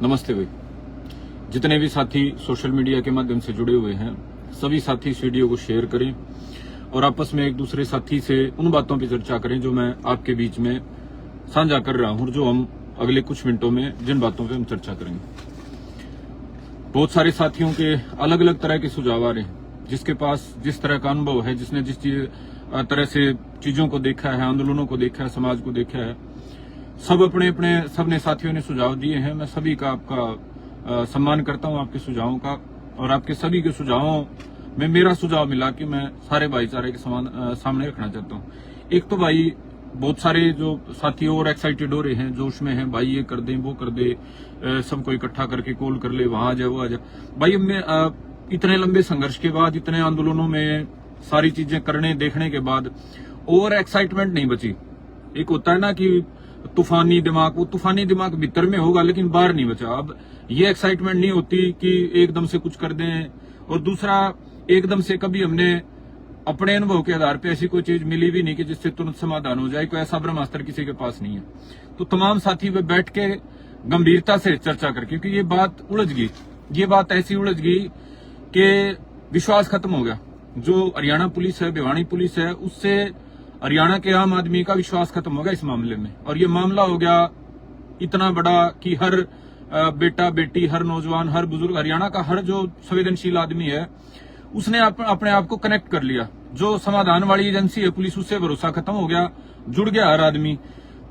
नमस्ते भाई। जितने भी साथी सोशल मीडिया के माध्यम से जुड़े हुए हैं, सभी साथी इस वीडियो को शेयर करें और आपस में एक दूसरे साथी से उन बातों पर चर्चा करें जो मैं आपके बीच में साझा कर रहा हूं, जो हम अगले कुछ मिनटों में जिन बातों पर हम चर्चा करेंगे। बहुत सारे साथियों के अलग अलग तरह के सुझाव आ रहे हैं। जिसके पास जिस तरह का अनुभव है, जिसने जिस तरह से चीजों को देखा है, आंदोलनों को देखा है, समाज को देखा है, सब अपने अपने सबने साथियों ने सुझाव दिए हैं। मैं सभी का आपका सम्मान करता हूं, आपके सुझावों का, और आपके सभी के सुझावों में मेरा सुझाव मिला कि मैं सारे भाईचारे के सामने रखना चाहता हूं। एक तो भाई बहुत सारे जो साथी और एक्साइटेड हो रहे हैं, जोश में हैं, भाई ये कर दे वो कर दे, सबको इकट्ठा करके कॉल कर ले, वहां आ जाए वो आ जाए। भाई हमने इतने लंबे संघर्ष के बाद, इतने आंदोलनों में सारी चीजें करने देखने के बाद ओवर एक्साइटमेंट नहीं बची। एक होता है ना कि तूफानी दिमाग, वो तूफानी दिमाग भीतर में होगा लेकिन बाहर नहीं बचा। अब ये एक्साइटमेंट नहीं होती कि एकदम से कुछ कर दें, और दूसरा एकदम से कभी हमने अपने अनुभव के आधार पे ऐसी कोई चीज मिली भी नहीं कि जिससे तुरंत समाधान हो जाए। कोई ऐसा ब्रह्मास्त्र किसी के पास नहीं है। तो तमाम साथी वे बैठ के गंभीरता से चर्चा कर, क्योंकि ये बात उलझ गई, ये बात ऐसी उलझ गई कि विश्वास खत्म हो गया। जो हरियाणा पुलिस है, भिवानी पुलिस है, उससे हरियाणा के आम आदमी का विश्वास खत्म हो गया इस मामले में। और ये मामला हो गया इतना बड़ा कि हर बेटा बेटी, हर नौजवान, हर बुजुर्ग, हरियाणा का हर जो संवेदनशील आदमी है, उसने अपने आप को कनेक्ट कर लिया। जो समाधान वाली एजेंसी है पुलिस, उससे भरोसा खत्म हो गया, जुड़ गया हर आदमी।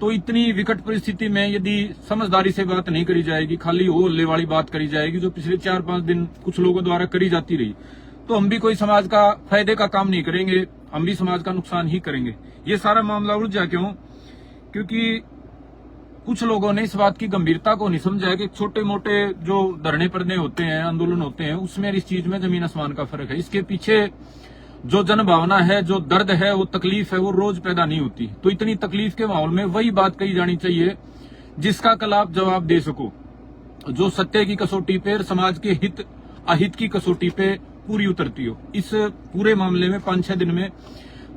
तो इतनी विकट परिस्थिति में यदि समझदारी से बात नहीं करी जाएगी, खाली हो हल्ले वाली बात करी जाएगी, जो पिछले 4-5 दिन कुछ लोगों द्वारा करी जाती रही, तो हम भी कोई समाज का फायदे का काम नहीं करेंगे, हम भी समाज का नुकसान ही करेंगे। ये सारा मामला उलझा क्यों? क्योंकि कुछ लोगों ने इस बात की गंभीरता को नहीं समझा कि छोटे मोटे जो धरने परने होते हैं, आंदोलन होते हैं, उसमें इस चीज में जमीन आसमान का फर्क है। इसके पीछे जो जनभावना है, जो दर्द है, वो तकलीफ है, वो रोज पैदा नहीं होती। तो इतनी तकलीफ के माहौल में वही बात कही जानी चाहिए जिसका कल आप जवाब दे सको, जो सत्य की कसौटी पे, समाज के हित अहित की कसौटी पे पूरी उतरती हो। इस पूरे मामले में 5-6 दिन में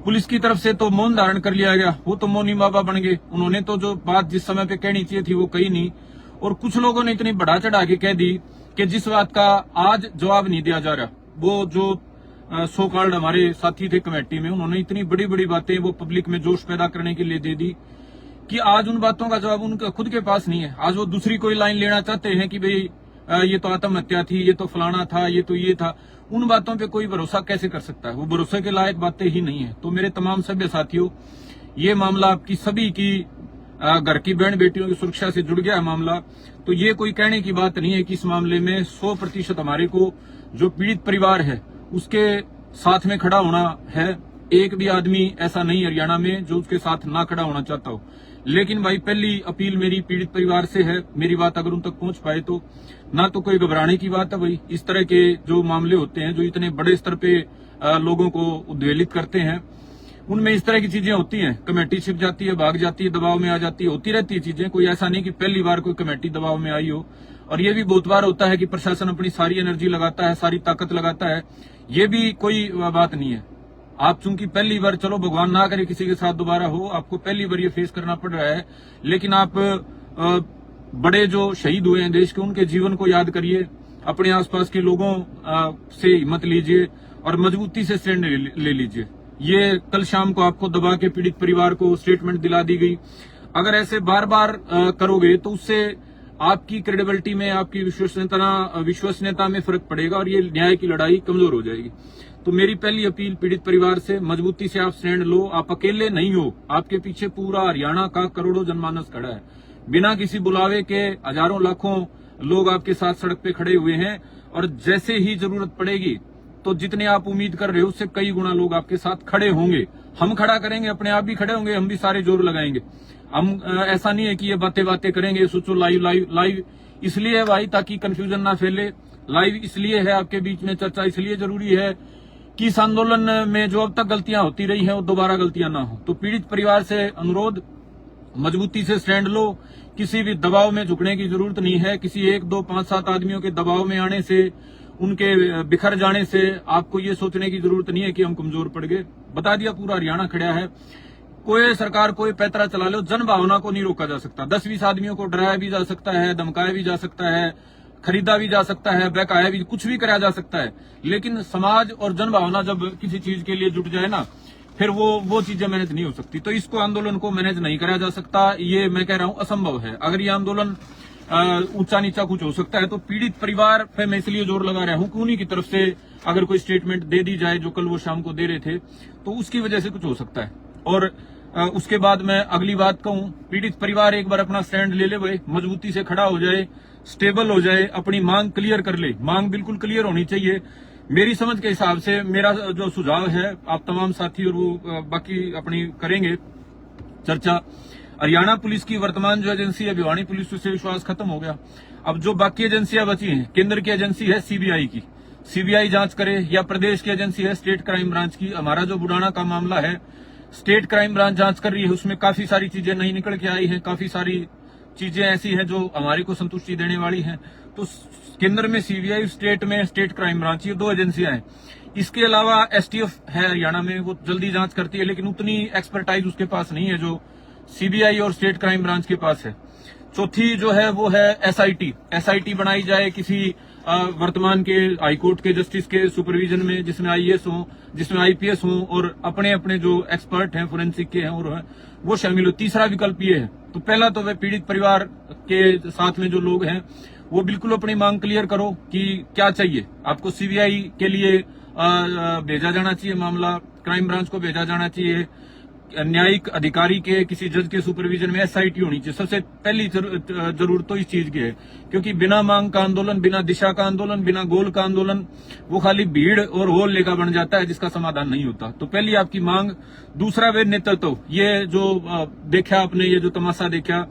पुलिस की तरफ से तो मौन धारण कर लिया गया। वो तो मौनी बाबा बन गए। उन्होंने तो जो बात जिस समय पे कहनी चाहिए थी वो कही नहीं, और कुछ लोगों ने इतनी बढ़ा चढ़ा के कह दी कि जिस बात का आज जवाब नहीं दिया जा रहा। वो जो सो कॉल्ड हमारे साथी थे कमेटी में, उन्होंने इतनी बड़ी बड़ी बातें वो पब्लिक में जोश पैदा करने के लिए दे दी कि आज उन बातों का जवाब उनका खुद के पास नहीं है। आज वो दूसरी कोई लाइन लेना चाहते हैं कि भाई ये तो आत्महत्या थी, ये तो फलाना था, ये तो ये था। उन बातों पे कोई भरोसा कैसे कर सकता है? वो भरोसे के लायक बातें ही नहीं है। तो मेरे तमाम सभ्य साथियों, ये मामला आपकी सभी की घर की बहन बेटियों की सुरक्षा से जुड़ गया है मामला। तो ये कोई कहने की बात नहीं है कि इस मामले में 100% हमारे को जो पीड़ित परिवार है उसके साथ में खड़ा होना है। एक भी आदमी ऐसा नहीं हरियाणा में जो उसके साथ ना खड़ा होना चाहता हो। लेकिन भाई पहली अपील मेरी पीड़ित परिवार से है, मेरी बात अगर उन तक पहुंच पाए तो ना तो कोई घबराने की बात है। भाई इस तरह के जो मामले होते हैं, जो इतने बड़े स्तर पे लोगों को उद्वेलित करते हैं, उनमें इस तरह की चीजें होती हैं। कमेटी छिप जाती है, भाग जाती है, दबाव में आ जाती है, होती रहती है चीजें। कोई ऐसा नहीं कि पहली बार कोई कमेटी दबाव में आई हो। और ये भी बहुत बार होता है कि प्रशासन अपनी सारी एनर्जी लगाता है, सारी ताकत लगाता है। ये भी कोई बात नहीं है। आप चूंकि पहली बार, चलो भगवान ना करे किसी के साथ दोबारा हो, आपको पहली बार ये फेस करना पड़ रहा है, लेकिन आप बड़े जो शहीद हुए हैं देश के, उनके जीवन को याद करिए, अपने आसपास के लोगों से हिम्मत लीजिए और मजबूती से स्टैंड ले लीजिए। ये कल शाम को आपको दबा के पीड़ित परिवार को स्टेटमेंट दिला दी गई। अगर ऐसे बार बार करोगे तो उससे आपकी क्रेडिबिलिटी में, आपकी विश्वसनीयता में फर्क पड़ेगा और ये न्याय की लड़ाई कमजोर हो जाएगी। तो मेरी पहली अपील पीड़ित परिवार से, मजबूती से आप स्टैंड लो। आप अकेले नहीं हो, आपके पीछे पूरा हरियाणा का करोड़ों जनमानस खड़ा है। बिना किसी बुलावे के हजारों लाखों लोग आपके साथ सड़क पे खड़े हुए हैं, और जैसे ही जरूरत पड़ेगी तो जितने आप उम्मीद कर रहे हो उससे कई गुना लोग आपके साथ खड़े होंगे। हम खड़ा करेंगे, अपने आप भी खड़े होंगे, हम भी सारे जोर लगाएंगे। हम ऐसा नहीं है कि ये बातें करेंगे, सोचो लाइव इसलिए है भाई ताकि कंफ्यूजन ना फैले। लाइव इसलिए है, आपके बीच में चर्चा इसलिए जरूरी है कि इस आंदोलन में जो अब तक गलतियां होती रही हैं वो दोबारा गलतियां ना हो। तो पीड़ित परिवार से अनुरोध, मजबूती से स्टैंड लो। किसी भी दबाव में झुकने की जरूरत नहीं है। किसी 1, 2, 5, 7 आदमियों के दबाव में आने से, उनके बिखर जाने से आपको ये सोचने की जरूरत नहीं है कि हम कमजोर पड़ गए। बता दिया, पूरा हरियाणा खड़ा है। कोई सरकार कोई पैतरा चला लो, जन भावना को नहीं रोका जा सकता। 10-20 आदमियों को डराया भी जा सकता है, धमकाया भी जा सकता है, खरीदा भी जा सकता है, बहकाया भी, कुछ भी कराया जा सकता है, लेकिन समाज और जन भावना जब किसी चीज के लिए जुट जाए ना, फिर वो चीजें मैनेज नहीं हो सकती। तो इसको आंदोलन को मैनेज नहीं कराया जा सकता, ये मैं कह रहा हूं असंभव है। अगर ये आंदोलन ऊंचा नीचा कुछ हो सकता है तो पीड़ित परिवार पे मैं इसलिए जोर लगा रहा हूं कि उन्हीं की तरफ से अगर कोई स्टेटमेंट दे दी जाए, जो कल वो शाम को दे रहे थे, तो उसकी वजह से कुछ हो सकता है। और उसके बाद मैं अगली बात कहूं, पीड़ित परिवार एक बार अपना स्टैंड ले भाई, मजबूती से खड़ा हो जाए, स्टेबल हो जाए, अपनी मांग क्लियर कर ले। मांग बिल्कुल क्लियर होनी चाहिए। मेरी समझ के हिसाब से मेरा जो सुझाव है, आप तमाम साथी और वो बाकी अपनी करेंगे चर्चा। हरियाणा पुलिस की वर्तमान जो एजेंसी है, भिवानी पुलिस से विश्वास खत्म हो गया। अब जो बाकी एजेंसियां बची हैं, केंद्र की एजेंसी है सीबीआई की, सीबीआई जांच करे, या प्रदेश की एजेंसी है स्टेट क्राइम ब्रांच की। हमारा जो बुढ़ाना का मामला है, स्टेट क्राइम ब्रांच जांच कर रही है, उसमें काफी सारी चीजें नहीं निकल के आई हैं, काफी सारी चीजें ऐसी हैं जो हमारे को संतुष्टि देने वाली हैं। तो केंद्र में सीबीआई, स्टेट में स्टेट क्राइम ब्रांच, ये 2 एजेंसियां हैं। इसके अलावा एसटीएफ है हरियाणा में, वो जल्दी जांच करती है, लेकिन उतनी एक्सपर्टाइज उसके पास नहीं है जो सीबीआई और स्टेट क्राइम ब्रांच के पास है। चौथी जो है वो है एसआईटी बनाई जाए किसी वर्तमान के हाईकोर्ट के जस्टिस के सुपरविजन में, जिसमें आईएएस हो, जिसमें आईपीएस हो, और अपने अपने जो एक्सपर्ट हैं फोरेंसिक के हैं और वो शामिल हो। तीसरा विकल्प ये है। तो पहला तो वे पीड़ित परिवार के साथ में जो लोग हैं वो बिल्कुल अपनी मांग क्लियर करो कि क्या चाहिए आपको। सीबीआई के लिए भेजा जाना चाहिए मामला, क्राइम ब्रांच को भेजा जाना चाहिए, न्यायिक अधिकारी के किसी जज के सुपरविजन में एसआईटी होनी चाहिए। सबसे पहली जरूरत तो इस चीज की है, क्योंकि बिना मांग का आंदोलन, बिना दिशा का आंदोलन, बिना गोल का आंदोलन वो खाली भीड़ और होल लेकर बन जाता है, जिसका समाधान नहीं होता। तो पहली आपकी मांग। दूसरा वे नेतृत्व। ये जो देखा आपने, ये जो तमाशा देखा,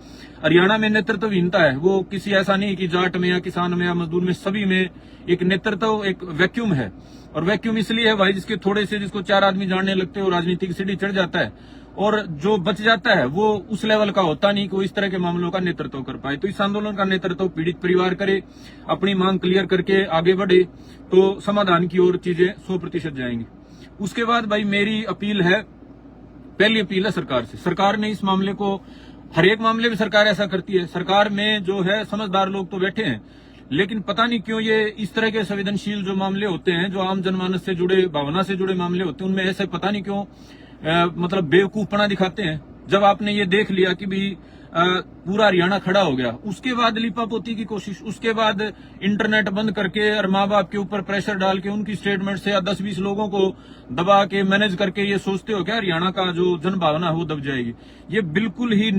हरियाणा में नेतृत्वहीनता है। वो किसी ऐसा नहीं कि जाट में या किसान में या मजदूर में, सभी में एक नेतृत्व, एक वैक्यूम है। और वैक्यूम इसलिए है भाई, जिसके थोड़े से, जिसको 4 आदमी जानने लगते हैं, वो राजनीतिक सीढ़ी चढ़ जाता है, और जो बच जाता है वो उस लेवल का होता नहीं कि वो इस तरह के मामलों का नेतृत्व कर पाए। तो इस आंदोलन का नेतृत्व पीड़ित परिवार करे, अपनी मांग क्लियर करके आगे बढ़े, तो समाधान की ओर चीजें 100% जाएंगी। उसके बाद भाई मेरी अपील है, पहली अपील है सरकार से। सरकार ने इस मामले को, हर एक मामले में सरकार ऐसा करती है, सरकार में जो है समझदार लोग तो बैठे हैं, लेकिन पता नहीं क्यों ये इस तरह के संवेदनशील जो मामले होते हैं, जो आम जनमानस से जुड़े, भावना से जुड़े मामले होते हैं, उनमें ऐसे पता नहीं क्यों मतलब बेवकूफपना दिखाते हैं। जब आपने ये देख लिया कि भी पूरा हरियाणा खड़ा हो गया, उसके बाद लिपापोती की कोशिश, उसके बाद इंटरनेट बंद करके और माँ बाप के ऊपर प्रेशर डाल के उनकी स्टेटमेंट से या 10-20 लोगों को दबा के मैनेज करके ये सोचते हो क्या हरियाणा का जो जन भावना है वो दब जाएगी। ये बिल्कुल ही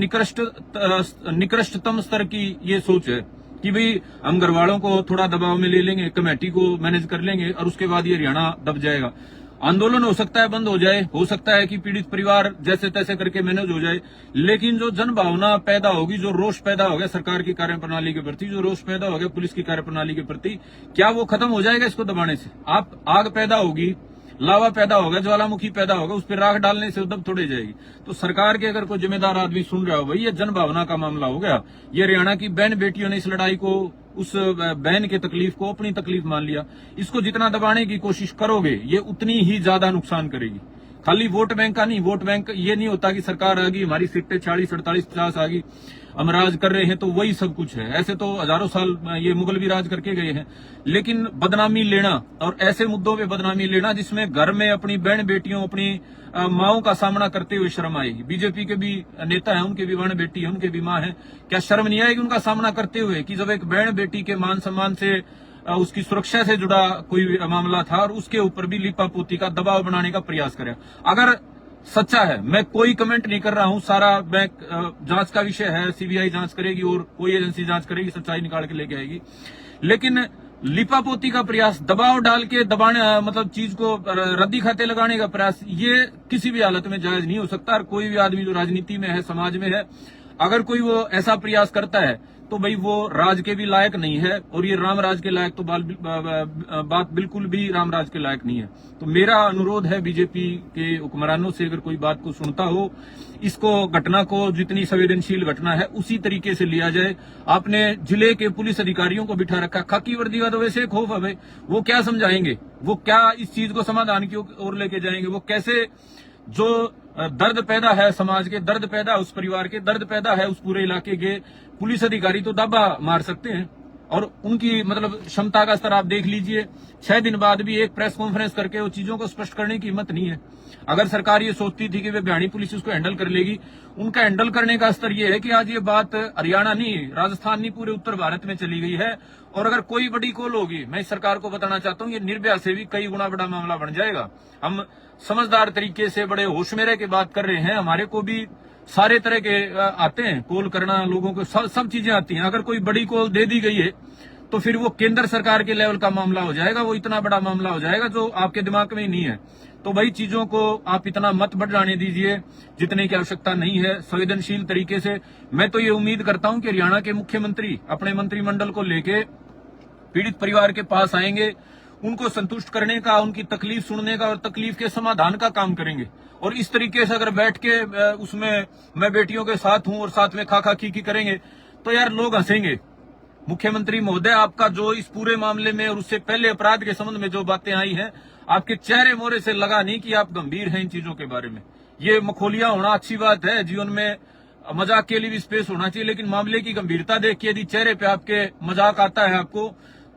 निकृष्टतम स्तर की ये सोच है कि भाई हम घर वालों को थोड़ा दबाव में ले लेंगे, कमेटी को मैनेज कर लेंगे और उसके बाद ये हरियाणा दब जाएगा। आंदोलन हो सकता है बंद हो जाए, हो सकता है कि पीड़ित परिवार जैसे तैसे करके मैनेज हो जाए, लेकिन जो जन भावना पैदा होगी, जो रोष पैदा हो गया सरकार की कार्यप्रणाली के प्रति, जो रोष पैदा हो गया पुलिस की कार्यप्रणाली के प्रति, क्या वो खत्म हो जाएगा इसको दबाने से? आप आग पैदा होगी, लावा पैदा होगा, ज्वालामुखी पैदा होगा, उस पर राख डालने से दब थोड़ी जाएगी। तो सरकार के अगर कोई जिम्मेदार आदमी सुन रहा हो, भाई ये जन भावना का मामला हो गया, ये हरियाणा की बहन बेटियों ने इस लड़ाई को, उस बहन की तकलीफ को अपनी तकलीफ मान लिया, इसको जितना दबाने की कोशिश करोगे ये उतनी ही ज्यादा नुकसान करेगी। खाली वोट बैंक का नहीं, वोट बैंक ये नहीं होता कि सरकार आ गई, हमारी सीटें 40, 48, 50 आ गई, हम राज कर रहे हैं तो वही सब कुछ है। ऐसे तो हजारों साल ये मुगल भी राज करके गए हैं, लेकिन बदनामी लेना और ऐसे मुद्दों पे बदनामी लेना जिसमें घर में अपनी बहन बेटियों, अपनी माओं का सामना करते हुए शर्म आएगी। बीजेपी के भी नेता हैं, उनके भी बहन बेटी है, उनके भी माँ है, क्या शर्म नहीं आएगी उनका सामना करते हुए कि जब एक बहन बेटी के मान सम्मान से, उसकी सुरक्षा से जुड़ा कोई मामला था और उसके ऊपर भी लिपापोती का दबाव बनाने का प्रयास करे। अगर सच्चा है, मैं कोई कमेंट नहीं कर रहा हूं, सारा मैं जांच का विषय है, सीबीआई जांच करेगी और कोई एजेंसी जांच करेगी, सच्चाई निकाल के लेके आएगी, लेकिन लिपापोती का प्रयास, दबाव डाल के दबाने, मतलब चीज को रद्दी खाते लगाने का प्रयास, ये किसी भी हालत में जायज नहीं हो सकता। और कोई भी आदमी जो राजनीति में है, समाज में है, अगर कोई वो ऐसा प्रयास करता है तो भाई वो राज के भी लायक नहीं है, और ये राम राज के लायक तो बात बिल्कुल भी राम राज के लायक नहीं है। तो मेरा अनुरोध है बीजेपी के हुक्मरानों से, अगर कोई बात को सुनता हो, इसको घटना को, जितनी संवेदनशील घटना है उसी तरीके से लिया जाए। आपने जिले के पुलिस अधिकारियों को बिठा रखा, खाकी वर्दी का तो वैसे खौफ है भाई, वो क्या समझाएंगे, वो क्या इस चीज को समाधान की ओर लेके जाएंगे, वो कैसे जो दर्द पैदा है समाज के, दर्द पैदा है उस परिवार के, दर्द पैदा है उस पूरे इलाके के, पुलिस अधिकारी तो दावा मार सकते हैं। और उनकी मतलब क्षमता का स्तर आप देख लीजिए, 6 दिन बाद भी एक प्रेस कॉन्फ्रेंस करके वो चीजों को स्पष्ट करने की हिम्मत नहीं है। अगर सरकार ये सोचती थी कि वे भिवानी पुलिस उसको हैंडल कर लेगी, उनका हैंडल करने का स्तर ये है कि आज ये बात हरियाणा नहीं, राजस्थान नहीं, पूरे उत्तर भारत में चली गई है। और अगर कोई बड़ी कॉल होगी, मैं इस सरकार को बताना चाहता हूं, ये निर्भया से भी कई गुना बड़ा मामला बन जाएगा। हम समझदार तरीके से बड़े होश में रह के बात कर रहे हैं। हमारे को भी सारे तरह के आते हैं, कॉल करना लोगों को, सब चीजें आती हैं। अगर कोई बड़ी कॉल दे दी गई है तो फिर वो केंद्र सरकार के लेवल का मामला हो जाएगा, वो इतना बड़ा मामला हो जाएगा जो आपके दिमाग में ही नहीं है। तो वही चीजों को आप इतना मत बढ़ाने दीजिए जितने की आवश्यकता नहीं है। संवेदनशील तरीके से मैं तो ये उम्मीद करता हूं कि हरियाणा के मुख्यमंत्री अपने मंत्रिमंडल को लेके पीड़ित परिवार के पास आएंगे, उनको संतुष्ट करने का, उनकी तकलीफ सुनने का और तकलीफ के समाधान का काम करेंगे। और इस तरीके से अगर बैठ के उसमें मैं बेटियों के साथ हूं और साथ में खा की करेंगे तो यार लोग हंसेंगे। मुख्यमंत्री महोदय, आपका जो इस पूरे मामले में और उससे पहले अपराध के संबंध में जो बातें आई हैं, आपके चेहरे मोहरे से लगा नहीं कि आप गंभीर हैं इन चीजों के बारे में। ये मखौलिया होना अच्छी बात है, जीवन में मजाक के लिए भी स्पेस होना चाहिए, लेकिन मामले की गंभीरता देख के यदि चेहरे पे आपके मजाक आता है आपको,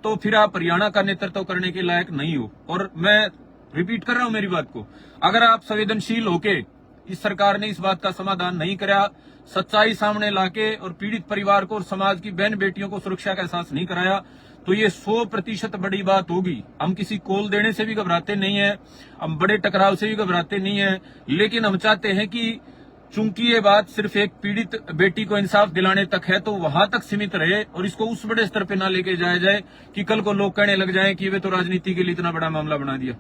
तो फिर आप हरियाणा का नेतृत्व करने के लायक नहीं हो। और मैं रिपीट कर रहा हूं मेरी बात को, अगर आप संवेदनशील होके, इस सरकार ने इस बात का समाधान नहीं कराया, सच्चाई सामने लाके और पीड़ित परिवार को और समाज की बहन बेटियों को सुरक्षा का एहसास नहीं कराया, तो ये 100% बड़ी बात होगी। हम किसी कॉल देने से भी घबराते नहीं है, हम बड़े टकराव से भी घबराते नहीं है, लेकिन हम चाहते हैं कि चूंकि ये बात सिर्फ एक पीड़ित बेटी को इंसाफ दिलाने तक है, तो वहां तक सीमित रहे और इसको उस बड़े स्तर पे ना लेके जाया जाए कि कल को लोग कहने लग जाएं कि वे तो राजनीति के लिए इतना बड़ा मामला बना दिया।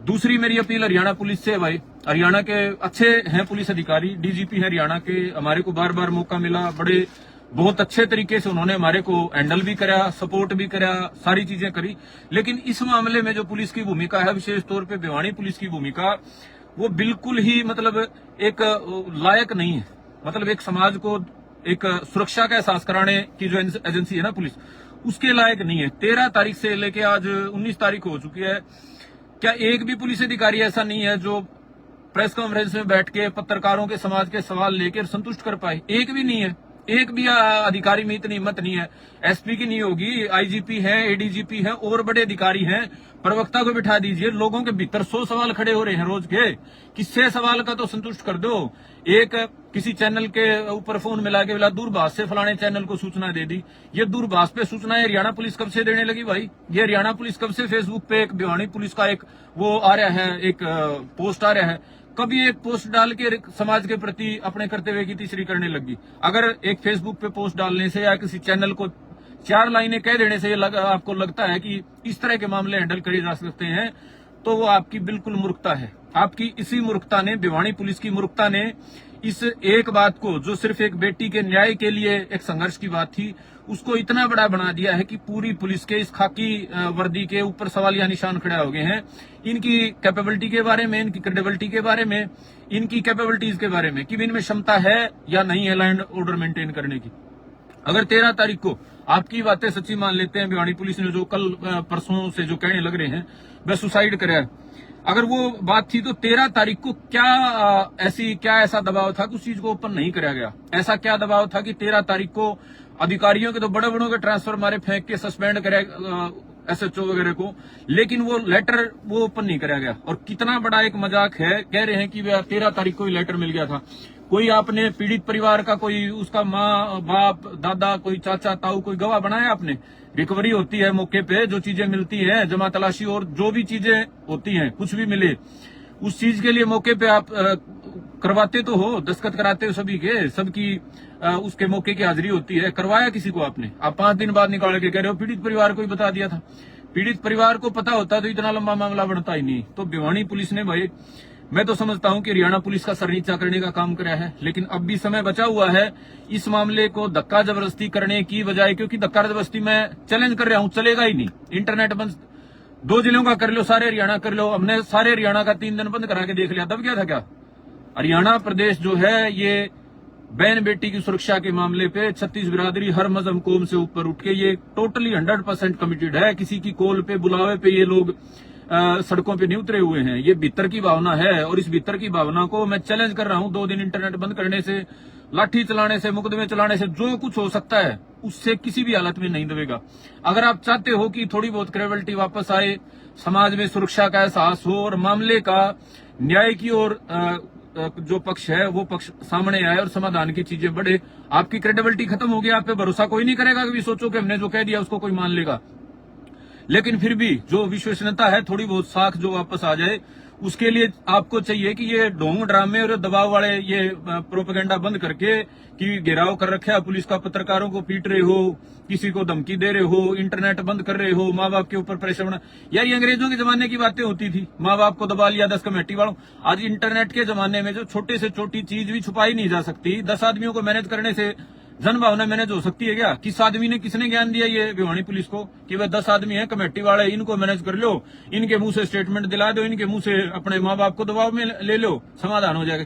दूसरी मेरी अपील हरियाणा पुलिस से है भाई, हरियाणा के अच्छे हैं पुलिस अधिकारी, डीजीपी है हरियाणा के, हमारे को बार बार मौका मिला, बहुत अच्छे तरीके से उन्होंने हमारे को हैंडल भी कराया, सपोर्ट भी कराया, सारी चीजें करी। लेकिन इस मामले में जो पुलिस की भूमिका है, विशेष तौर पे भिवानी पुलिस की भूमिका, वो बिल्कुल ही मतलब एक लायक नहीं है। मतलब एक समाज को एक सुरक्षा का एहसास कराने की जो एजेंसी है ना पुलिस, उसके लायक नहीं है। 13 तारीख से लेके आज 19 तारीख हो चुकी है, क्या एक भी पुलिस अधिकारी ऐसा नहीं है जो प्रेस कॉन्फ्रेंस में बैठ के पत्रकारों के समाज के सवाल लेकर संतुष्ट कर पाए? एक भी नहीं है, एक भी अधिकारी में इतनी हिम्मत नहीं है। एसपी की नहीं होगी, आईजीपी है, एडीजीपी है, और बड़े अधिकारी हैं, प्रवक्ता को बिठा दीजिए। लोगों के भीतर 100 सवाल खड़े हो रहे हैं रोज के, किससे सवाल का तो संतुष्ट कर दो। एक किसी चैनल के ऊपर फोन मिला के बोला दूरभाष से फलाने चैनल को सूचना दे दी। ये दूरभाष पे सूचना हरियाणा पुलिस कब से देने लगी भाई? ये हरियाणा पुलिस कब से फेसबुक पे एक भिवानी पुलिस का एक वो आ रहा है, एक पोस्ट आ रहा है? कभी एक पोस्ट डाल के समाज के प्रति अपने कर्तव्य की तीसरी करने लगी। अगर एक फेसबुक पे पोस्ट डालने से या किसी चैनल को 4 लाइनें कह देने से आपको लगता है कि इस तरह के मामले हैंडल करे जा सकते हैं, तो वो आपकी बिल्कुल मूर्खता है। आपकी इसी मूर्खता ने, भिवानी पुलिस की मूर्खता ने, इस एक बात को जो सिर्फ एक बेटी के न्याय के लिए एक संघर्ष की बात थी, उसको इतना बड़ा बना दिया है कि पूरी पुलिस के इस खाकी वर्दी के ऊपर सवालिया निशान खड़े हो गए हैं। इनकी कैपेबिलिटी के बारे में, इनकी क्रेडिबिलिटी के बारे में, इनकी कैपेबिलिटीज के बारे में कि इनमें क्षमता है या नहीं है लैंड ऑर्डर मेंटेन करने की। अगर 13 तारीख को आपकी बातें सच्ची मान लेते हैं, भिवानी पुलिस ने जो कल परसों से जो कहने लग रहे हैं वह सुसाइड करे, अगर वो बात थी तो 13 तारीख को क्या ऐसा दबाव था कि उस चीज को ओपन नहीं कराया गया? ऐसा क्या दबाव था कि 13 तारीख को अधिकारियों के तो बड़े बड़ों के ट्रांसफर मारे फेंक के सस्पेंड करे एसएचओ वगैरह को, लेकिन वो लेटर वो ओपन नहीं कराया गया? और कितना बड़ा एक मजाक है, कह रहे हैं कि 13 तारीख को ही लेटर मिल गया था। कोई आपने पीड़ित परिवार का, कोई उसका माँ बाप दादा, कोई चाचा ताऊ, कोई गवाह बनाया आपने? रिकवरी होती है मौके पे, जो चीजें मिलती है, जमा तलाशी और जो भी चीजें होती हैं, कुछ भी मिले उस चीज के लिए मौके पे आप करवाते तो हो, दस्तखत कराते हो सभी के, सबकी उसके मौके की हाजिरी होती है। करवाया किसी को आपने? आप 5 दिन बाद निकाल के कह रहे हो पीड़ित परिवार को ही बता दिया था। पीड़ित परिवार को पता होता तो इतना लंबा मामला बनता ही नहीं। तो भिवानी पुलिस ने भाई, मैं तो समझता हूं कि हरियाणा पुलिस का सर नीचा करने का काम कराया है, लेकिन अब भी समय बचा हुआ है इस मामले को धक्का जबरदस्ती करने की बजाय, क्योंकि धक्का जबरदस्ती मैं चैलेंज कर रहा हूं, चलेगा ही नहीं। इंटरनेट बंद 2 जिलों का कर लो, सारे हरियाणा कर लो। हमने सारे हरियाणा का 3 दिन बंद करा के देख लिया, तब क्या था? क्या हरियाणा प्रदेश जो है ये बहन बेटी की सुरक्षा के मामले पे 36 बिरादरी हर मजहब कौम से ऊपर उठ के ये टोटली 100% कमिटेड है। किसी की कॉल पे, बुलावे पे ये लोग सड़कों पे नहीं उतरे हुए हैं। ये भीतर की भावना है और इस भीतर की भावना को मैं चैलेंज कर रहा हूं। 2 दिन इंटरनेट बंद करने से, लाठी चलाने से, मुकदमे चलाने से जो कुछ हो सकता है उससे किसी भी हालत में नहीं दबेगा। अगर आप चाहते हो कि थोड़ी बहुत क्रेडिबिलिटी वापस आए, समाज में सुरक्षा का एहसास हो और मामले का न्याय की ओर जो पक्ष है वो पक्ष सामने आए और समाधान की चीजें बढ़े, आपकी क्रेडिबिलिटी खत्म होगी। आप पे भरोसा कोई नहीं करेगा। कभी सोचो कि हमने जो कह दिया उसको कोई मान लेगा। लेकिन फिर भी जो विश्वसनीयता है, थोड़ी बहुत साख जो वापस आ जाए, उसके लिए आपको चाहिए कि ये ढोंग ड्रामे और दबाव वाले ये प्रोपेगेंडा बंद करके कि घेराव कर रखा है पुलिस का, पत्रकारों को पीट रहे हो, किसी को धमकी दे रहे हो, इंटरनेट बंद कर रहे हो, माँ बाप के ऊपर प्रेशर बना। यार ये अंग्रेजों के जमाने की बातें होती थी, माँ बाप को दबा लिया 10 कमेटी वालों। आज इंटरनेट के जमाने में जो छोटे से छोटी चीज भी छुपाई नहीं जा सकती, 10 आदमियों को मैनेज करने से जन भावना मैनेज हो सकती है क्या? किस आदमी ने, किसने ज्ञान दिया ये भिवानी पुलिस को कि वह 10 आदमी है कमेटी वाले, इनको मैनेज कर लो, इनके मुंह से स्टेटमेंट दिला दो, इनके मुंह से अपने माँ बाप को दबाव में ले लो, समाधान हो जाएगा।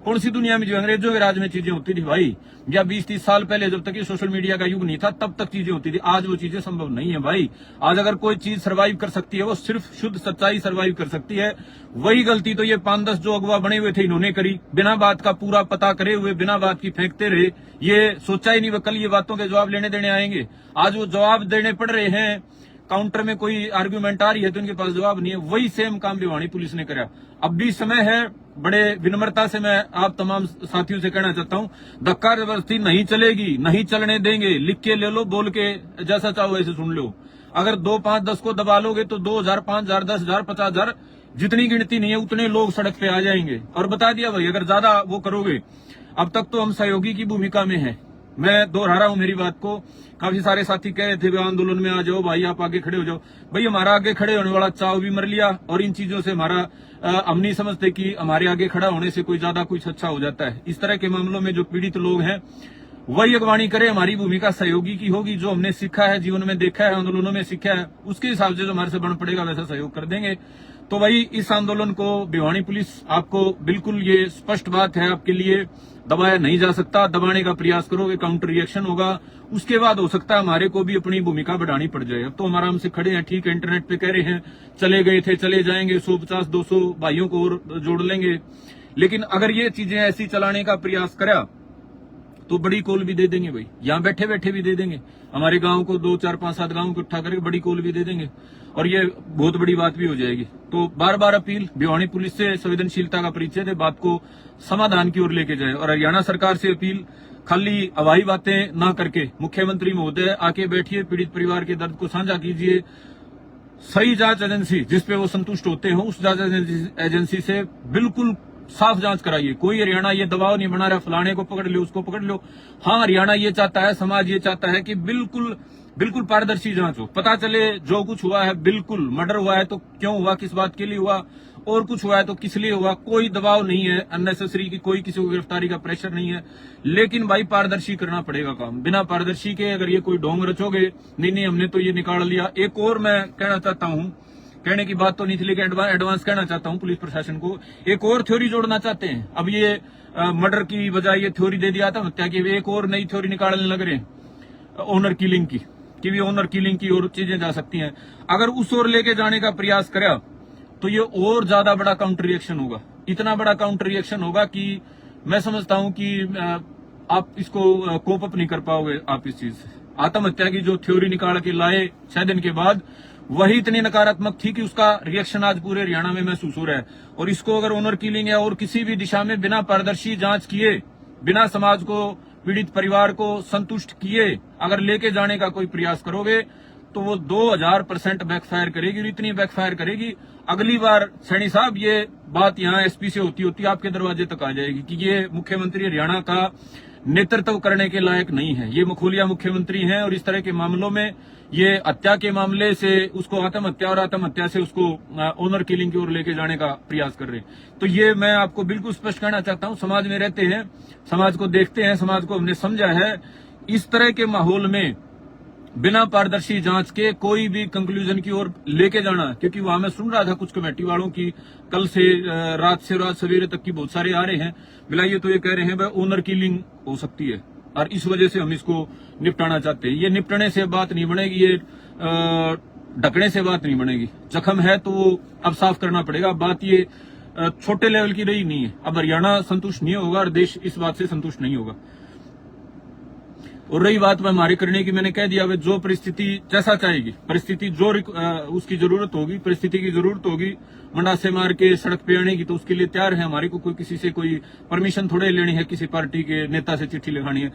कौन सी दुनिया में जो अंग्रेजों के राज में चीजें होती थी भाई, या 20-30 साल पहले जब तक ये सोशल मीडिया का युग नहीं था तब तक चीजें होती थी। आज वो चीजें संभव नहीं है भाई। आज अगर कोई चीज सर्वाइव कर सकती है वो सिर्फ शुद्ध सच्चाई सर्वाइव कर सकती है। वही गलती तो ये 5-10 जो अगवा बने हुए थे इन्होंने करी, बिना बात का पूरा पता करे हुए, बिना बात की फेंकते रहे। ये सोचा ही नहीं वो कल ये बातों के जवाब लेने देने आएंगे। आज वो जवाब देने पड़ रहे हैं। काउंटर में कोई आर्ग्यूमेंट आ रही है तो इनके पास जवाब नहीं है। वही सेम काम भिवानी पुलिस ने करा। अब भी समय है, बड़े विनम्रता से मैं आप तमाम साथियों से कहना चाहता हूं, धक्का जबरदस्ती नहीं चलेगी, नहीं चलने देंगे। लिख के ले लो, बोल के जैसा चाहो वैसे सुन लो। अगर 2, 5, 10 को दबा लोगे तो 2000, 5000, 10,000, 50,000 जितनी गिनती नहीं है उतने लोग सड़क पे आ जाएंगे। और बता दिया भाई, अगर ज्यादा वो करोगे, अब तक तो हम सहयोगी की भूमिका में है। मैं दोहरा रहा हूं मेरी बात को। काफी सारे साथी कह रहे थे वे आंदोलन में आ जाओ भाई, आप आगे खड़े हो जाओ। भाई हमारा आगे खड़े होने वाला चाव भी मर लिया और इन चीजों से हमारा हम नहीं समझते कि हमारे आगे खड़ा होने से कोई ज्यादा कुछ अच्छा हो जाता है। इस तरह के मामलों में जो पीड़ित लोग हैं वही अगवानी करे। हमारी भूमिका सहयोगी की होगी। जो हमने सीखा है, जीवन में देखा है, आंदोलनों में सीखा है, उसके हिसाब से जो हमारे से बन पड़ेगा वैसा सहयोग कर देंगे। तो वही इस आंदोलन को भिवानी पुलिस, आपको बिल्कुल ये स्पष्ट बात है, आपके लिए दबाया नहीं जा सकता। दबाने का प्रयास करोगे काउंटर रिएक्शन होगा। उसके बाद हो सकता है हमारे को भी अपनी भूमिका बढ़ानी पड़ जाए। अब तो हम आराम से खड़े हैं, ठीक है, इंटरनेट पे कह रहे हैं चले गए थे, चले जाएंगे, 150-200 भाइयों को और जोड़ लेंगे। लेकिन अगर ये चीजें ऐसी चलाने का प्रयास करा तो बड़ी कॉल भी दे देंगे भाई, यहाँ बैठे बैठे भी दे देंगे। हमारे गांव को 2, 4, 5, 7 गांव को इकट्ठा करके बड़ी कॉल भी दे देंगे और ये बहुत बड़ी बात भी हो जाएगी। तो बार बार अपील, भिवानी पुलिस से संवेदनशीलता का परिचय दे, बात को समाधान की ओर लेके जाए। और हरियाणा सरकार से अपील, खाली हवाई बातें ना करके मुख्यमंत्री महोदय आके बैठिए, पीड़ित परिवार के दर्द को साझा कीजिए। सही जांच एजेंसी जिसपे वो संतुष्ट होते हो उस जांच एजेंसी से बिल्कुल साफ जांच कराइए। कोई हरियाणा ये दबाव नहीं बना रहा फलाने को पकड़ लो, उसको पकड़ लो। हाँ, हरियाणा ये चाहता है, समाज ये चाहता है कि बिल्कुल पारदर्शी जांच हो, पता चले जो कुछ हुआ है बिल्कुल। मर्डर हुआ है तो क्यों हुआ, किस बात के लिए हुआ, और कुछ हुआ है तो किस लिए हुआ। कोई दबाव नहीं है अननेसेसरी की, कोई किसी को गिरफ्तारी का प्रेशर नहीं है। लेकिन भाई पारदर्शी करना पड़ेगा काम। बिना पारदर्शी के अगर ये कोई ढोंग रचोगे, नहीं हमने तो ये निकाल लिया। एक और मैं कहना चाहता हूं, कहने की बात तो नहीं थी लेकिन एडवांस कहना चाहता हूं पुलिस प्रशासन को, एक और थ्योरी जोड़ना चाहते हैं। अब ये मर्डर की बजाय ये थ्योरी दे दिया था हत्या की, एक और नई थ्योरी निकालने लग रहे हैं ऑनर किलिंग की, कि भी ऑनर किलिंग की और चीजें जा सकती हैं। अगर उस ओर लेके जाने का प्रयास करा तो ये और ज्यादा बड़ा काउंटर रिएक्शन होगा। इतना बड़ा काउंटर रिएक्शन होगा कि मैं समझता हूं कि आप इसको कोप अप नहीं कर पाओगे। आप इस चीज से आत्महत्या की जो थ्योरी निकाल के लाए 6 दिन के बाद, वही इतनी नकारात्मक थी कि उसका रिएक्शन आज पूरे हरियाणा में महसूस हो रहा है। और इसको अगर ऑनर किलिंग या और किसी भी दिशा में बिना पारदर्शी जांच किए, बिना समाज को, पीड़ित परिवार को संतुष्ट किए अगर लेके जाने का कोई प्रयास करोगे तो वो 2000% बैकफायर करेगी। और इतनी बैकफायर करेगी, अगली बार सैनी साहब ये बात यहाँ एसपी से होती आपके दरवाजे तक आ जाएगी कि ये मुख्यमंत्री हरियाणा का नेतृत्व करने के लायक नहीं है। ये मखोलिया मुख्यमंत्री हैं और इस तरह के मामलों में, ये हत्या के मामले से उसको आत्महत्या और आत्महत्या से उसको ऑनर किलिंग की ओर लेके जाने का प्रयास कर रहे हैं। तो ये मैं आपको बिल्कुल स्पष्ट कहना चाहता हूं, समाज में रहते हैं, समाज को देखते हैं, समाज को हमने समझा है। इस तरह के माहौल में बिना पारदर्शी जांच के कोई भी कंक्लूजन की ओर लेके जाना, क्योंकि वहां मैं सुन रहा था कुछ कमेटी वालों की कल से रात सवेरे तक की बहुत सारे आ रहे हैं, बिलाइए तो ये कह रहे हैं भाई ऑनर किलिंग हो सकती है और इस वजह से हम इसको निपटाना चाहते हैं। ये निपटने से बात नहीं बनेगी, ये ढकने से बात नहीं बनेगी। जख्म है तो वो अब साफ करना पड़ेगा। बात ये छोटे लेवल की रही नहीं है। अब हरियाणा संतुष्ट नहीं होगा और देश इस बात से संतुष्ट नहीं होगा। और रही बात हमारे करने की, मैंने कह दिया, जो परिस्थिति जैसा चाहेगी, परिस्थिति जो उसकी जरूरत होगी, परिस्थिति की जरूरत होगी मंडासे मार के सड़क पे आने की, तो उसके लिए तैयार है। हमारे को कोई किसी से कोई परमिशन थोड़े लेनी है, किसी पार्टी के नेता से चिट्ठी लिखानी है।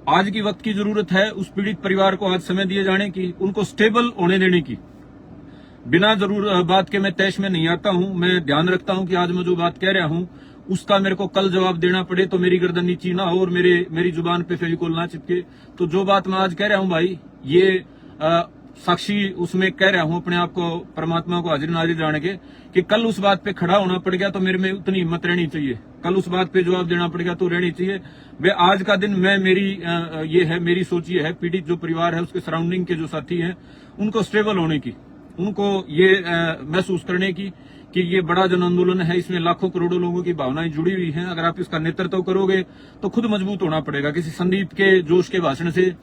आज की वक्त की जरूरत है उस पीड़ित परिवार को आज समय दिए जाने की, उनको स्टेबल होने देने की। बिना जरूर बात के मैं तैश में नहीं आता हूं। मैं ध्यान रखता हूं कि आज मैं जो बात कह रहा हूं उसका मेरे को कल जवाब देना पड़े तो मेरी गर्दन नीची ना हो और मेरी जुबान पे फेविकोल ना चिपके। तो जो बात मैं आज कह रहा हूं भाई, ये साक्षी उसमें कह रहा हूं अपने आप को, परमात्मा को हाजिर नाजिर जाने के, कि कल उस बात पे खड़ा होना पड़ गया तो मेरे में उतनी हिम्मत रहनी चाहिए। कल उस बात पे जवाब देना पड़ गया तो रहनी चाहिए। वे आज का दिन मैं ये है, मेरी सोच ये है, पीड़ित जो परिवार है उसके सराउंडिंग के जो साथी हैं उनको स्टेबल होने की, उनको ये महसूस करने की कि ये बड़ा जन आंदोलन है, इसमें लाखों करोड़ों लोगों की भावनाएं जुड़ी हुई हैं। अगर आप इसका नेतृत्व करोगे तो खुद मजबूत होना पड़ेगा। किसी संदीप के जोश के भाषण से,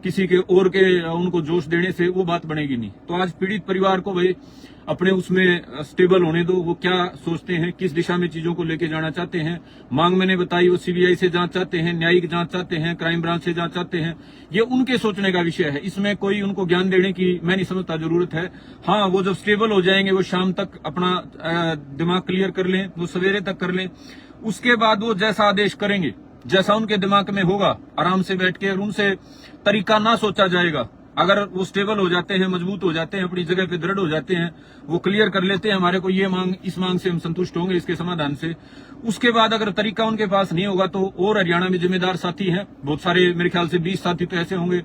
किसी के और के उनको जोश देने से वो बात बनेगी नहीं। तो आज पीड़ित परिवार को भाई अपने उसमें स्टेबल होने दो। वो क्या सोचते हैं, किस दिशा में चीजों को लेके जाना चाहते हैं। मांग मैंने बताई, वो सीबीआई से जांच चाहते हैं, न्यायिक जांच चाहते हैं, क्राइम ब्रांच से जांच चाहते हैं। ये उनके सोचने का विषय है। इसमें कोई उनको ज्ञान देने की मैं नहीं समझता जरूरत है। हाँ, वो जब स्टेबल हो जाएंगे, वो शाम तक अपना दिमाग क्लियर कर लें, वो सवेरे तक कर लें, उसके बाद वो जैसा आदेश करेंगे, जैसा उनके दिमाग में होगा, आराम से बैठ के और उनसे तरीका ना सोचा जाएगा। अगर वो स्टेबल हो जाते हैं, मजबूत हो जाते हैं, अपनी जगह पे दृढ़ हो जाते हैं, वो क्लियर कर लेते हैं हमारे को ये मांग, इस मांग से हम संतुष्ट होंगे, इसके समाधान से। उसके बाद अगर तरीका उनके पास नहीं होगा तो और हरियाणा में जिम्मेदार साथी हैं बहुत सारे, मेरे ख्याल से 20 साथी तो ऐसे होंगे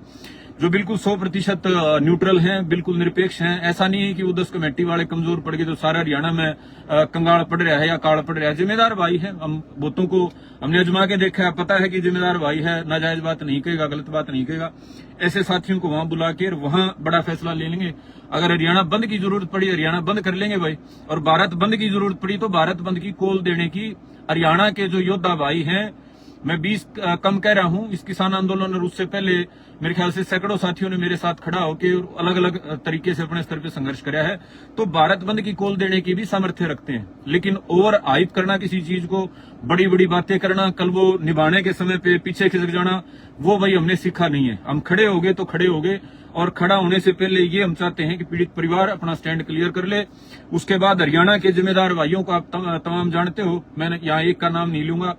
जो बिल्कुल 100% न्यूट्रल हैं, बिल्कुल निरपेक्ष हैं। ऐसा नहीं है कि वो 10 कमेटी वाले कमजोर पड़ गए तो सारा हरियाणा में कंगाल पड़ रहा है या काल पड़ रहा है। जिम्मेदार भाई है, हम बहुतों को हमने आजमा के देखा है, पता है कि जिम्मेदार भाई है, नाजायज बात नहीं कहेगा, गलत बात नहीं कहेगा। ऐसे साथियों को वहां बुला के वहां बड़ा फैसला ले लेंगे। अगर हरियाणा बंद की जरूरत पड़ी, हरियाणा बंद कर लेंगे भाई। और भारत बंद की जरूरत पड़ी तो भारत बंद की कॉल देने की हरियाणा के जो योद्धा भाई हैं, मैं 20 कम कह रहा हूं, इस किसान आंदोलन और उससे पहले मेरे ख्याल से सैकड़ों साथियों ने मेरे साथ खड़ा होकर अलग अलग तरीके से अपने स्तर पे संघर्ष कराया है। तो भारत बंद की कॉल देने की भी सामर्थ्य रखते हैं। लेकिन ओवर हाइप करना, किसी चीज को बड़ी बड़ी बातें करना, कल वो निभाने के समय पे पीछे खिसक जाना, वो भाई हमने सीखा नहीं है। हम खड़े हो गए तो खड़े हो गए, और खड़ा होने से पहले ये हम चाहते हैं कि पीड़ित परिवार अपना स्टैंड क्लियर कर ले। उसके बाद हरियाणा के जिम्मेदार भाइयों को आप तमाम जानते हो, मैंने यहाँ एक का नाम नहीं लूंगा,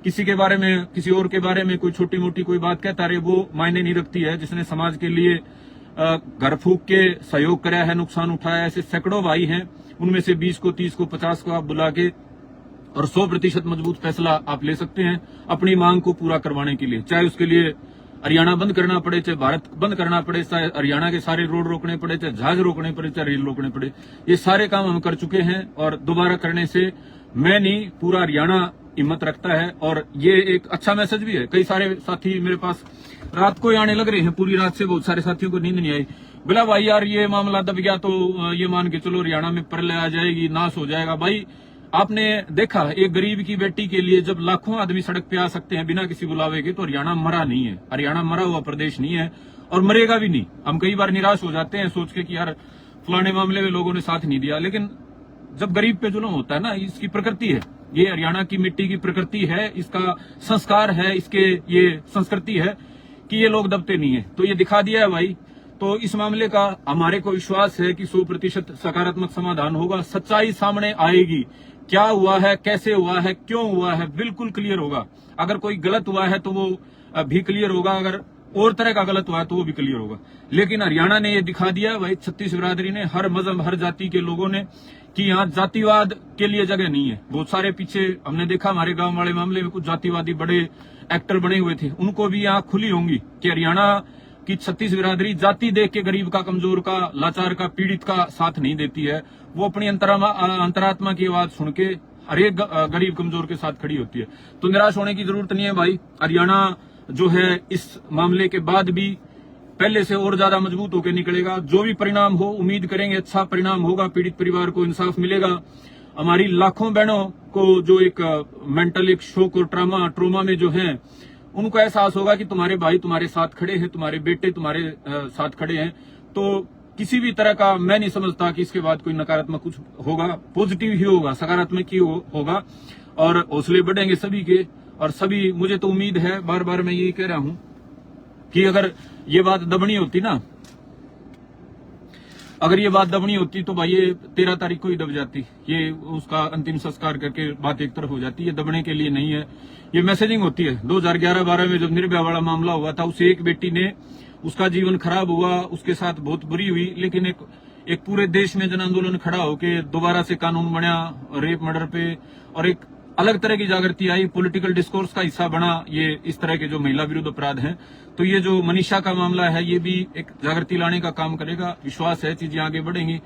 किसी के बारे में, किसी और के बारे में कोई छोटी मोटी कोई बात कहता रहे, वो मायने नहीं रखती है। जिसने समाज के लिए घर फूक के सहयोग कराया है, नुकसान उठाया है, ऐसे सैकड़ों भाई हैं। उनमें से 20 को, 30 को, 50 को आप बुला के और 100% मजबूत फैसला आप ले सकते हैं अपनी मांग को पूरा करवाने के लिए। चाहे उसके लिए हरियाणा बंद करना पड़े, चाहे भारत बंद करना पड़े, चाहे हरियाणा के सारे रोड रोकने पड़े, चाहे जहाज रोकने पड़े, चाहे रेल रोकने पड़े, ये सारे काम हम कर चुके हैं। और दोबारा करने से मैं नहीं, पूरा हरियाणा हिम्मत रखता है। और ये एक अच्छा मैसेज भी है। कई सारे साथी मेरे पास रात को ही आने लग रहे हैं, पूरी रात से बहुत सारे साथियों को नींद नहीं आई। बोला भाई यार ये मामला दब गया तो ये मान के चलो हरियाणा में प्रलय आ जाएगी, नाश हो जाएगा। भाई आपने देखा, एक गरीब की बेटी के लिए जब लाखों आदमी सड़क पे आ सकते हैं बिना किसी बुलावे के, तो हरियाणा मरा नहीं है। हरियाणा मरा हुआ प्रदेश नहीं है और मरेगा भी नहीं। हम कई बार निराश हो जाते हैं सोच के कि यार फलाने मामले में लोगों ने साथ नहीं दिया, लेकिन जब गरीब पे जुल्म होता है ना, इसकी प्रकृति है, ये हरियाणा की मिट्टी की प्रकृति है, इसका संस्कार है, इसके ये संस्कृति है कि ये लोग दबते नहीं है। तो ये दिखा दिया है भाई। तो इस मामले का हमारे को विश्वास है कि 100% सकारात्मक समाधान होगा, सच्चाई सामने आएगी। क्या हुआ है, कैसे हुआ है, क्यों हुआ है, बिल्कुल क्लियर होगा। अगर कोई गलत हुआ है तो वो भी क्लियर होगा, अगर और तरह का गलत हुआ है तो वो भी क्लियर होगा। लेकिन हरियाणा ने ये दिखा दिया भाई, 36 बिरादरी ने, हर मजहब, हर जाति के लोगों ने, कि यहाँ जातिवाद के लिए जगह नहीं है। बहुत सारे पीछे हमने देखा, हमारे गांव वाले मामले में कुछ जातिवादी बड़े एक्टर बने हुए थे, उनको भी यहाँ खुली होंगी कि हरियाणा की 36 बिरादरी जाति देख के गरीब का, कमजोर का, लाचार का, पीड़ित का साथ नहीं देती है। वो अपनी अंतरात्मा की आवाज सुन के हर एक गरीब कमजोर के साथ खड़ी होती है। तो निराश होने की जरूरत नहीं है भाई। हरियाणा जो है इस मामले के बाद भी पहले से और ज्यादा मजबूत होकर निकलेगा। जो भी परिणाम हो, उम्मीद करेंगे अच्छा परिणाम होगा, पीड़ित परिवार को इंसाफ मिलेगा। हमारी लाखों बहनों को जो एक मेंटल एक शोक और ट्रोमा में जो है, उनको एहसास होगा कि तुम्हारे भाई तुम्हारे साथ खड़े हैं, तुम्हारे बेटे तुम्हारे साथ खड़े हैं। तो किसी भी तरह का मैं नहीं समझता कि इसके बाद कोई नकारात्मक कुछ होगा, पॉजिटिव ही होगा, सकारात्मक ही होगा और हौसले बढ़ेंगे सभी के। और सभी, मुझे तो उम्मीद है, बार बार मैं यही कह रहा हूं कि अगर ये बात दबनी होती ना, अगर ये बात दबनी होती तो भाई ये 13 तारीख को ही दब जाती, ये उसका अंतिम संस्कार करके बात एक तरफ हो जाती। ये दबने के लिए नहीं है, ये मैसेजिंग होती है। 2011-12 में जब निर्भया वाला मामला हुआ था, उसे एक बेटी ने, उसका जीवन खराब हुआ, उसके साथ बहुत बुरी हुई, लेकिन एक पूरे देश में जन आंदोलन खड़ा होके दोबारा से कानून बना रेप मर्डर पे, और एक अलग तरह की जागृति आई, पॉलिटिकल डिस्कोर्स का हिस्सा बना ये इस तरह के जो महिला विरुद्ध अपराध हैं। तो ये जो मनीषा का मामला है, ये भी एक जागृति लाने का काम करेगा। विश्वास है चीजें आगे बढ़ेंगी।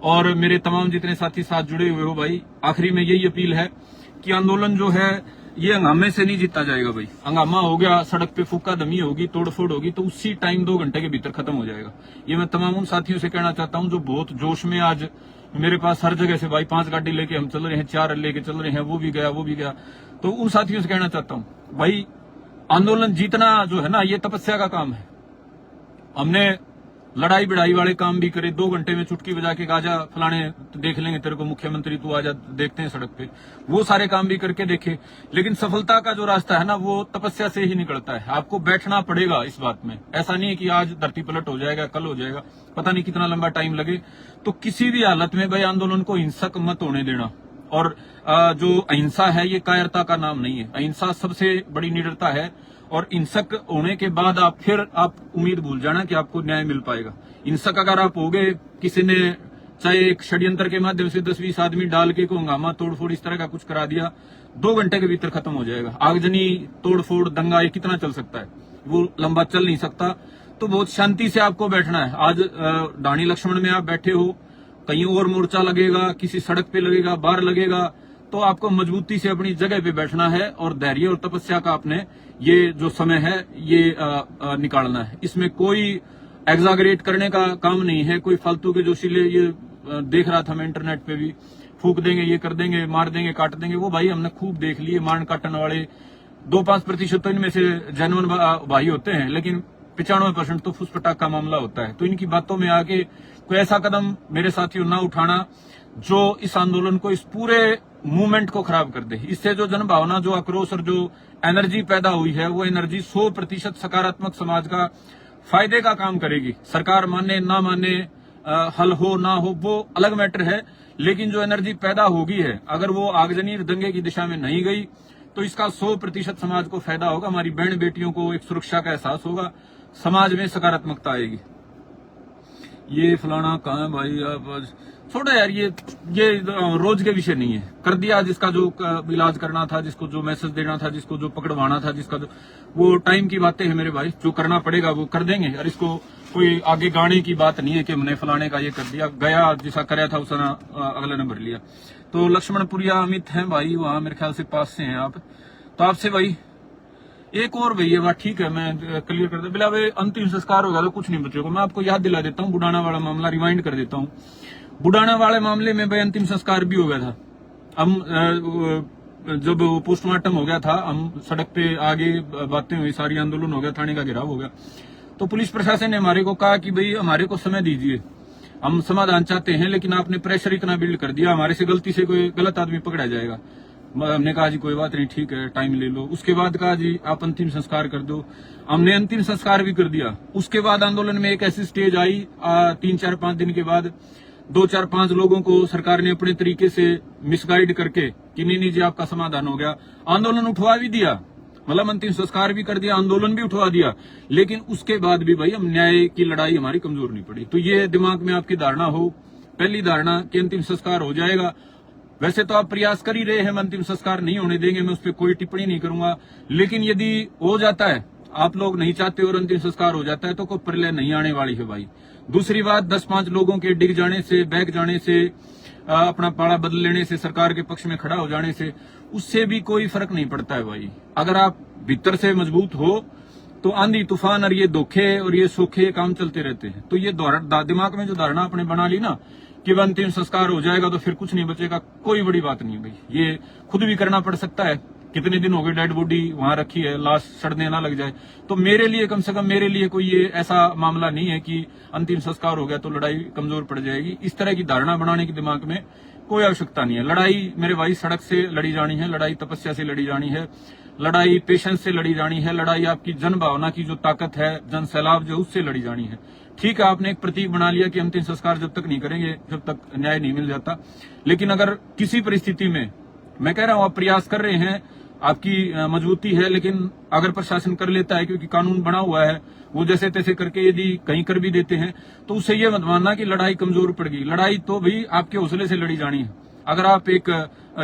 और मेरे तमाम जितने साथी साथ जुड़े हुए हो भाई, आखिरी में यही अपील है कि आंदोलन जो है ये हंगामे से नहीं जीता जाएगा भाई। हंगामा हो गया, सड़क पे फूका दमी होगी, तोड़फोड़ होगी, तो उसी टाइम 2 घंटे के भीतर खत्म हो जाएगा। ये मैं तमाम उन साथियों से कहना चाहता हूं जो बहुत जोश में आज मेरे पास हर जगह से भाई 5 गाड़ी लेके हम चल रहे हैं, 4 लेके चल रहे हैं, वो भी गया। तो उन साथियों से कहना चाहता हूं भाई, आंदोलन जीतना जो है ना, ये तपस्या का काम है। हमने लड़ाई बिड़ाई वाले काम भी करे, 2 घंटे में चुटकी बजा के आजा फलाने देख लेंगे तेरे को मुख्यमंत्री, तू आजा देखते हैं सड़क पे, वो सारे काम भी करके देखे। लेकिन सफलता का जो रास्ता है ना, वो तपस्या से ही निकलता है। आपको बैठना पड़ेगा इस बात में। ऐसा नहीं है कि आज धरती पलट हो जाएगा, कल हो जाएगा, पता नहीं कितना लंबा टाइम लगे। तो किसी भी हालत में भाई आंदोलन को हिंसक मत होने देना। और जो अहिंसा है ये कायरता का नाम नहीं है, अहिंसा सबसे बड़ी निडरता है। और हिंसक होने के बाद आप उम्मीद भूल जाना कि आपको न्याय मिल पाएगा। हिंसक अगर आप हो गए, किसी ने चाहे एक षड्यंत्र के माध्यम से 10-20 आदमी डाल के को हंगामा तोड़फोड़ इस तरह का कुछ करा दिया, 2 घंटे के भीतर खत्म हो जाएगा। आगजनी, तोड़फोड़, दंगा ये कितना चल सकता है, वो लंबा चल नहीं सकता। तो बहुत शांति से आपको बैठना है। आज ढाणी लक्ष्मण में आप बैठे हो, कहीं और मोर्चा लगेगा, किसी सड़क पे लगेगा, बाहर लगेगा, तो आपको मजबूती से अपनी जगह पे बैठना है और धैर्य और तपस्या का आपने ये जो समय है ये निकालना है। इसमें कोई एग्जागरेट करने का काम नहीं है, कोई फालतू के जोशीले, ये देख रहा था मैं इंटरनेट पे भी, फूक देंगे, ये कर देंगे, मार देंगे, काट देंगे, वो भाई हमने खूब देख लिए। मारन काटन वाले 2-5% तो इनमें से जेन्युइन भाई होते हैं, लेकिन 95% तो फुसफटाक का मामला होता है। तो इनकी बातों में आके कोई ऐसा कदम मेरे साथियों ना उठाना जो इस आंदोलन को, इस पूरे मूवमेंट को खराब कर दे। इससे जो जनभावना, जो आक्रोश और जो एनर्जी पैदा हुई है, वो एनर्जी 100% सकारात्मक समाज का फायदे का काम करेगी। सरकार माने ना माने, हल हो ना हो, वो अलग मैटर है, लेकिन जो एनर्जी पैदा होगी है, अगर वो आगजनी दंगे की दिशा में नहीं गई तो इसका 100% समाज को फायदा होगा। हमारी बहन बेटियों को एक सुरक्षा का एहसास होगा, समाज में सकारात्मकता आएगी। ये फलाना कहाँ है भाई, आप छोड़ो यार, ये रोज के विषय नहीं है। कर दिया जिसका जो इलाज करना था, जिसको जो मैसेज देना था, जिसको जो पकड़वाना था, जिसका जो, वो टाइम की बातें हैं मेरे भाई। जो करना पड़ेगा वो कर देंगे। और इसको कोई आगे गाने की बात नहीं है कि हमने फलाने का ये कर दिया, गया जिसा कराया था उसने अगले ने भर लिया। तो लक्ष्मणपुरिया अमित हैं भाई, वहां मेरे ख्याल से पास से हैं आप। तो आपसे भाई एक और भैया बात, ठीक है मैं क्लियर कर दे, बिला भाई अंतिम संस्कार होगा तो कुछ नहीं बचेगा। मैं आपको याद दिला देता हूँ, बुढ़ाना वाला मामला रिमाइंड कर देता हूँ। बुढ़ाना वाले मामले में भाई अंतिम संस्कार भी हो गया था। हम जब पोस्टमार्टम हो गया था, हम सड़क पे आगे बातें हुई, सारी आंदोलन हो गया, थाने का घेराव हो गया। तो पुलिस प्रशासन ने हमारे को कहा कि भाई हमारे को समय दीजिए, हम समाधान चाहते हैं, लेकिन आपने प्रेशर इतना बिल्ड कर दिया, हमारे से गलती से कोई गलत आदमी पकड़ा जाएगा। हमने कहा जी कोई बात नहीं, ठीक है टाइम ले लो। उसके बाद कहा जी आप अंतिम संस्कार कर दो। हमने अंतिम संस्कार भी कर दिया। उसके बाद आंदोलन में एक ऐसी स्टेज आई 3-4-5 दिन के बाद, 2-4-5 लोगों को सरकार ने अपने तरीके से मिसगाइड करके कि नहीं जी आपका समाधान हो गया, आंदोलन उठवा भी दिया, मतलब अंतिम संस्कार भी कर दिया, आंदोलन भी उठवा दिया। लेकिन उसके बाद भी भाई हम न्याय की लड़ाई हमारी कमजोर नहीं पड़ी। तो ये दिमाग में आपकी धारणा हो, पहली धारणा कि अंतिम संस्कार हो जाएगा। वैसे तो आप प्रयास कर ही रहे हैं, हम अंतिम संस्कार नहीं होने देंगे, मैं उस पर कोई टिप्पणी नहीं करूंगा। लेकिन यदि हो जाता है, आप लोग नहीं चाहते और अंतिम संस्कार हो जाता है, तो कोई प्रलय नहीं आने वाली है भाई। दूसरी बात, 10-5 लोगों के डिग जाने से, बैग जाने से, अपना पाड़ा बदल लेने से, सरकार के पक्ष में खड़ा हो जाने से, उससे भी कोई फर्क नहीं पड़ता है भाई। अगर आप भीतर से मजबूत हो तो आंधी तूफान और ये धोखे और ये सूखे काम चलते रहते हैं। तो ये दिमाग में जो धारणा आपने बना ली ना कि अंतिम संस्कार हो जाएगा तो फिर कुछ नहीं बचेगा, कोई बड़ी बात नहीं है भाई। ये खुद भी करना पड़ सकता है, कितने दिन हो गए डेड बॉडी वहां रखी है, लाश सड़ने ना लग जाए। तो मेरे लिए, कम से कम मेरे लिए कोई ये ऐसा मामला नहीं है कि अंतिम संस्कार हो गया तो लड़ाई कमजोर पड़ जाएगी। इस तरह की धारणा बनाने की दिमाग में कोई आवश्यकता नहीं है। लड़ाई मेरे भाई सड़क से लड़ी जानी है, लड़ाई तपस्या से लड़ी जानी है, लड़ाई पेशेंस से लड़ी जानी है, लड़ाई आपकी जन भावना की जो ताकत है, जन सैलाब जो, उससे लड़ी जानी है। ठीक है, आपने एक प्रतीक बना लिया कि अंतिम संस्कार जब तक नहीं करेंगे जब तक न्याय नहीं मिल जाता। लेकिन अगर किसी परिस्थिति में, मैं कह रहा हूं आप प्रयास कर रहे हैं, आपकी मजबूती है, लेकिन अगर प्रशासन कर लेता है, क्योंकि कानून बना हुआ है, वो जैसे तैसे करके यदि कहीं कर भी देते हैं, तो उससे ये मत मानना कि लड़ाई कमजोर पड़ गई। लड़ाई तो भी आपके हौसले से लड़ी जानी है। अगर आप एक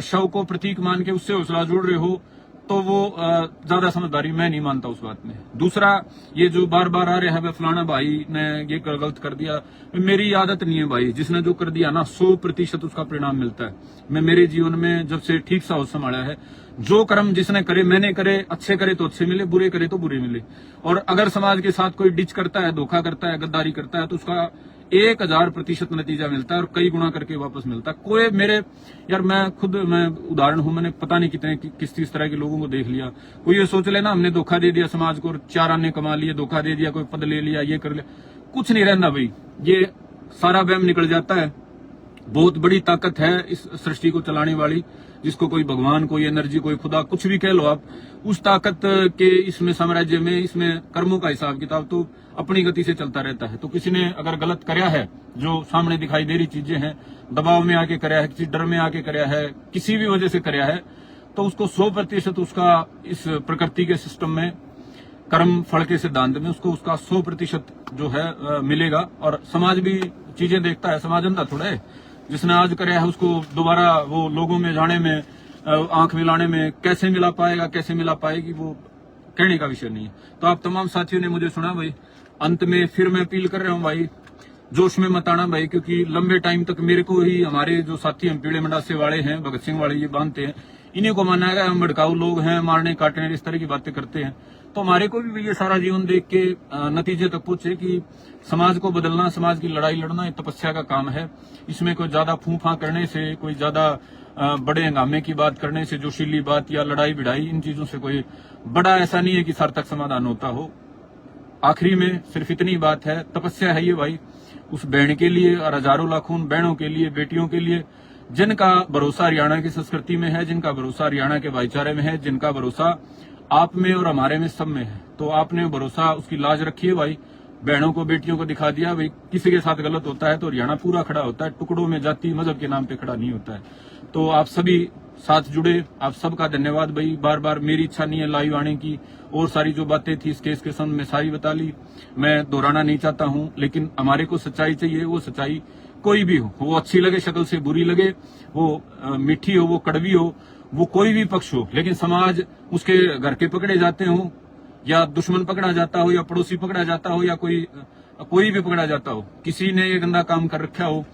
शव को प्रतीक मान के उससे हौसला जोड़ रहे हो तो वो ज्यादा समझदारी मैं नहीं मानता उस बात में। दूसरा, ये जो बार बार आ रहा है फलाना भाई ने ये गलत कर दिया, मेरी आदत नहीं है भाई। जिसने जो कर दिया ना 100% उसका परिणाम मिलता है। मैं मेरे जीवन में जब से ठीक सा होश संभाला है, जो कर्म जिसने करे, मैंने करे, अच्छे करे तो अच्छे मिले, बुरे करे तो बुरे मिले। और अगर समाज के साथ कोई डिच करता है, धोखा करता है, गद्दारी करता है, तो उसका 1000% नतीजा मिलता है और कई गुना करके वापस मिलता है। कोई मेरे यार, मैं उदाहरण हूं, मैंने पता नहीं कितने किस तरह के लोगों को देख लिया। कोई ये सोच लेना हमने धोखा दे दिया समाज को, 4 आने कमा लिए, धोखा दे दिया, कोई पद ले लिया, ये कर लिया, कुछ नहीं रहना भाई। ये सारा वहम निकल जाता है। बहुत बड़ी ताकत है इस सृष्टि को चलाने वाली, जिसको कोई भगवान, कोई एनर्जी, कोई खुदा, कुछ भी कह लो आप। उस ताकत के इसमें साम्राज्य में, इसमें कर्मों का हिसाब किताब तो अपनी गति से चलता रहता है। तो किसी ने अगर गलत कराया है, जो सामने दिखाई दे रही चीजें हैं, दबाव में आके कराया है, किसी डर में आके कराया है, किसी भी वजह से कराया है, तो उसको 100% उसका इस प्रकृति के सिस्टम में, कर्म फल के सिद्धांत में उसको उसका 100% जो है मिलेगा। और समाज भी चीजें देखता है, समाज अंधा थोड़ा है। जिसने आज कराया है उसको दोबारा वो लोगों में जाने में, आंख मिलाने में कैसे मिला पाएगा, कैसे मिला पाएगी, वो कहने का विषय नहीं है। तो आप तमाम साथियों ने मुझे सुना भाई, अंत में फिर मैं अपील कर रहा हूं भाई, जोश में मत आना भाई, क्योंकि लंबे टाइम तक मेरे को ही, हमारे जो साथी हम पीड़े मंडासे वाले हैं, भगत सिंह वाले, ये बांधते हैं, इन्हीं को माना है हम भड़काऊ लोग हैं, मारने काटने इस तरह की बातें करते हैं। तो हमारे को भी ये सारा जीवन देख के नतीजे तक पहुंचे कि समाज को बदलना, समाज की लड़ाई लड़ना, ये तपस्या का काम है। इसमें कोई ज्यादा फूंफा करने से, कोई ज्यादा बड़े हंगामे की बात करने से, जोशीली बात या लड़ाई भिड़ाई, इन चीजों से कोई बड़ा ऐसा नहीं है कि सार्थक समाधान होता हो। आखिरी में सिर्फ इतनी बात है, तपस्या है ये भाई, उस बहन के लिए और हजारों लाखों बहनों के लिए, बेटियों के लिए, जिनका भरोसा हरियाणा की संस्कृति में है, जिनका भरोसा हरियाणा के भाईचारे में है, जिनका भरोसा आप में और हमारे में, सब में है। तो आपने भरोसा, उसकी लाज रखी है भाई। बहनों को, बेटियों को दिखा दिया भाई, किसी के साथ गलत होता है तो हरियाणा पूरा खड़ा होता है, टुकड़ों में, जाति मजहब के नाम पे खड़ा नहीं होता है। तो आप सभी साथ जुड़े, आप सबका धन्यवाद भाई। बार बार मेरी इच्छा नहीं है लाइव आने की, और सारी जो बातें थी इस केस के संबंध में सारी बता ली, मैं दोहराना नहीं चाहता हूं। लेकिन हमारे को सच्चाई चाहिए, वो सच्चाई कोई भी हो, वो अच्छी लगे शक्ल से, बुरी लगे, वो मीठी हो, वो कड़वी हो, वो कोई भी पक्ष हो, लेकिन समाज उसके घर के पकड़े जाते हो, या दुश्मन पकड़ा जाता हो, या पड़ोसी पकड़ा जाता हो, या कोई भी पकड़ा जाता हो, किसी ने ये गंदा काम कर रखा हो,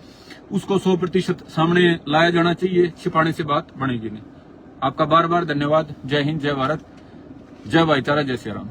उसको 100% सामने लाया जाना चाहिए। छिपाने से बात बनेगी नहीं। आपका बार बार धन्यवाद। जय हिंद, जय भारत, जय भाईचारा, जय श्री राम।